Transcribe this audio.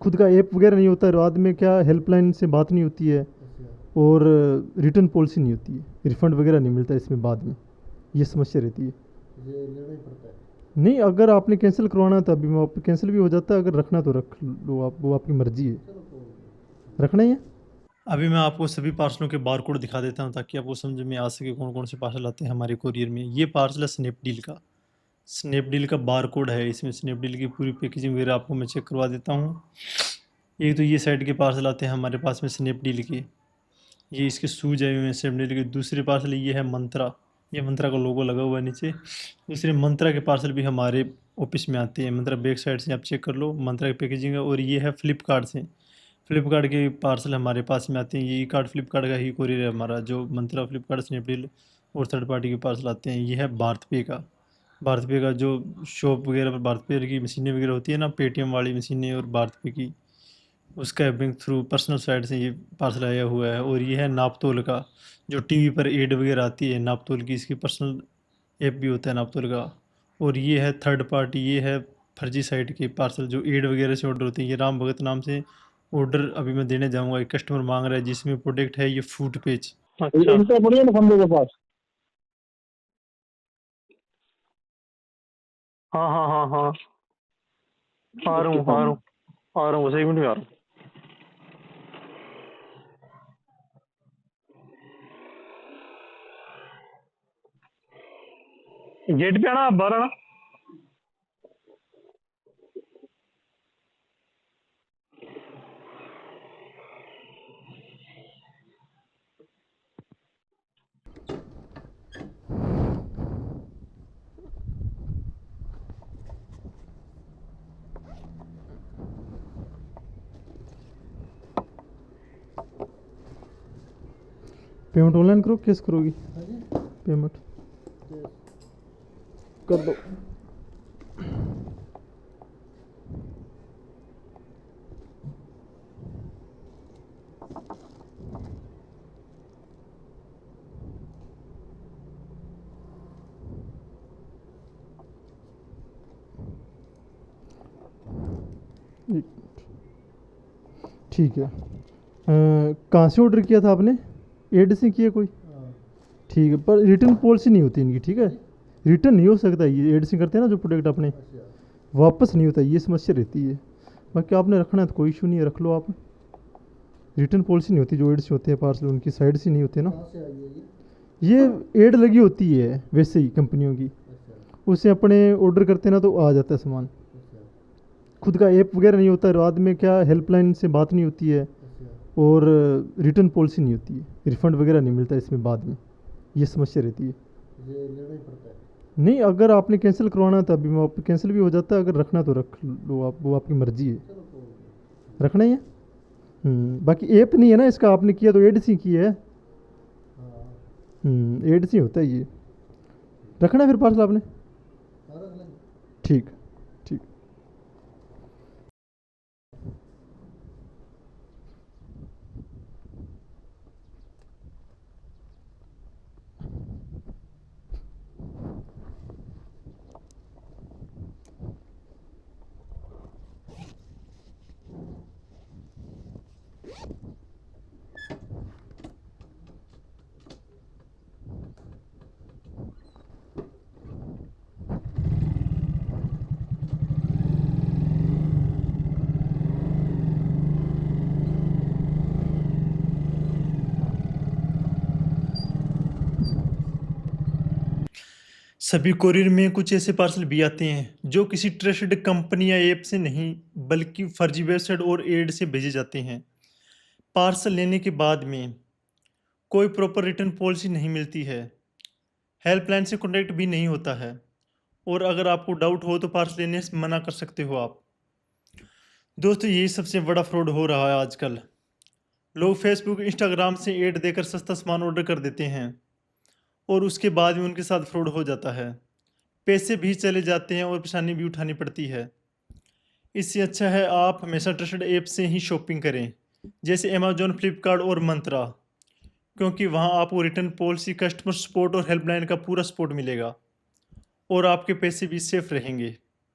खुद का ऐप वगैरह नहीं होता, बाद में क्या हेल्पलाइन से बात नहीं होती है, अच्छा। और रिटर्न पॉलिसी नहीं होती है, रिफ़ंड वगैरह नहीं मिलता इसमें बाद में, ये समस्या रहती है। ये लेना ही पड़ता है। नहीं, अगर आपने कैंसिल करवाना है तो अभी आप कैंसिल भी हो जाता है, अगर रखना तो रख लो आप, वो आपकी मर्ज़ी है, चलो कोई नहीं। रखना ही है। अभी मैं आपको सभी पार्सलों के बारकोड दिखा देता हूँ ताकि आपको समझ में आ सके कौन कौन से पार्सल आते हैं हमारे कोरियर में। ये पार्सल है स्नैपडील का, स्नैपडील का बारकोड है इसमें, स्नैपडील की पूरी पैकेजिंग वगैरह आपको मैं चेक करवा देता हूँ। एक तो ये साइड के पार्सल आते हैं हमारे पास में स्नैपडील के, ये इसके शूज आए हुए हैं स्नैपडील के। दूसरे पार्सल ये है मंत्रा, ये मंत्रा का लोगो लगा हुआ है नीचे। दूसरे मंत्रा के पार्सल भी हमारे ऑफिस में आते हैं, मंत्रा बैक साइड से आप चेक कर लो, मंत्रा की पैकेजिंग है। और ये है फ्लिपकार्ट से, फ्लिपकार्ट के पार्सल हमारे पास में आते हैं। ये कार्ड फ्लिपकार्ट का ही कोरियर है हमारा, जो मंत्रा, फ्लिपकार्ट, स्नैपडील और थर्ड पार्टी के पार्सल आते हैं। ये है भारत पे का, भारत पे का जो शॉप वगैरह पर भारत पे की मशीनें वगैरह होती है ना, पेटीएम वाली मशीनें और भारत पे की, उसका बैंक थ्रू पर्सनल साइट से ये पार्सल आया हुआ है। और ये है नापतोल का, जो टीवी पर एड वगैरह आती है नापतोल की, इसकी पर्सनल ऐप भी होता है नापतोल का। और ये है थर्ड पार्टी, ये है फर्जी साइट के पार्सल जो एड वगैरह से ऑर्डर होते हैं। ये राम भगत नाम से ऑर्डर अभी मैं देने जाऊंगा, एक कस्टमर मांग रहा है, जिसमें प्रोडक्ट है ये फूड पेज। अच्छा, इनसे बढ़िया ना खंबे के पास। हाँ हाँ हाँ हाँ, आ रहा उसके हूँ आ रहा सामने। हूँ आ रहा हूँ, बस 1 मिनट में आ रहा हूँ। गेट पे आना, आप बाहर आना। पेमेंट ऑनलाइन करो, कैश करोगी हाँ जी। पेमेंट? कैश। कर दो। ठीक है। कहाँ से ऑर्डर किया था आपने? एड से किया कोई? हाँ। ठीक है, पर रिटर्न पॉलिसी नहीं होती इनकी, ठीक है? रिटर्न नहीं हो सकता, ये एड से करते हैं ना जो प्रोडक्ट अपने, अच्छा। वापस नहीं होता, ये समस्या रहती है। बाकी आपने रखना है तो कोई इशू नहीं है, रख लो आप। रिटर्न पॉलिसी नहीं होती जो एड से होते हैं पार्सल, उनकी साइड से नहीं होते ना। कहाँ से आई है ये? ये एड लगी होती है वैसे ही कंपनियों की, अच्छा। उससे अपने ऑर्डर करते हैं ना तो आ जाता है सामान। अच्छा। खुद का ऐप वगैरह नहीं होता, बाद में क्या हेल्पलाइन से बात नहीं होती है, अच्छा। और रिटर्न पॉलिसी नहीं होती है, रिफ़ंड वगैरह नहीं मिलता इसमें बाद में, ये समस्या रहती है। ये लेना ही पड़ता है। नहीं, अगर आपने कैंसिल करवाना है तो अभी आप कैंसिल भी हो जाता है, अगर रखना तो रख लो आप, वो आपकी मर्ज़ी है, चलो कोई नहीं। रखना ही है। बाकी ऐप नहीं है ना इसका, आपने किया तो एड सी की है। हाँ। एड सी होता है ये। रखना है फिर पार्सल आपने? हाँ, रख लेंगे। ठीक, ठीक। सभी कोरियर में कुछ ऐसे पार्सल भी आते हैं जो किसी ट्रस्टेड कंपनी या ऐप से नहीं, बल्कि फर्जी वेबसाइट और एड से भेजे जाते हैं। पार्सल लेने के बाद में कोई प्रॉपर रिटर्न पॉलिसी नहीं मिलती है, हेल्पलाइन से कॉन्टैक्ट भी नहीं होता है, और अगर आपको डाउट हो तो पार्सल लेने से मना कर सकते हो आप। दोस्तों, यही सबसे बड़ा फ्रॉड हो रहा है आजकल। लोग फेसबुक, इंस्टाग्राम से ऐड देकर सस्ता सामान ऑर्डर कर देते हैं, और उसके बाद में उनके साथ फ्रॉड हो जाता है, पैसे भी चले जाते हैं और परेशानी भी उठानी पड़ती है। इससे अच्छा है आप हमेशा ट्रस्टेड ऐप से ही शॉपिंग करें, जैसे अमेजोन, फ्लिपकार्ट और मंत्रा, क्योंकि वहाँ आपको रिटर्न पॉलिसी, कस्टमर सपोर्ट और हेल्पलाइन का पूरा सपोर्ट मिलेगा, और आपके पैसे भी सेफ रहेंगे।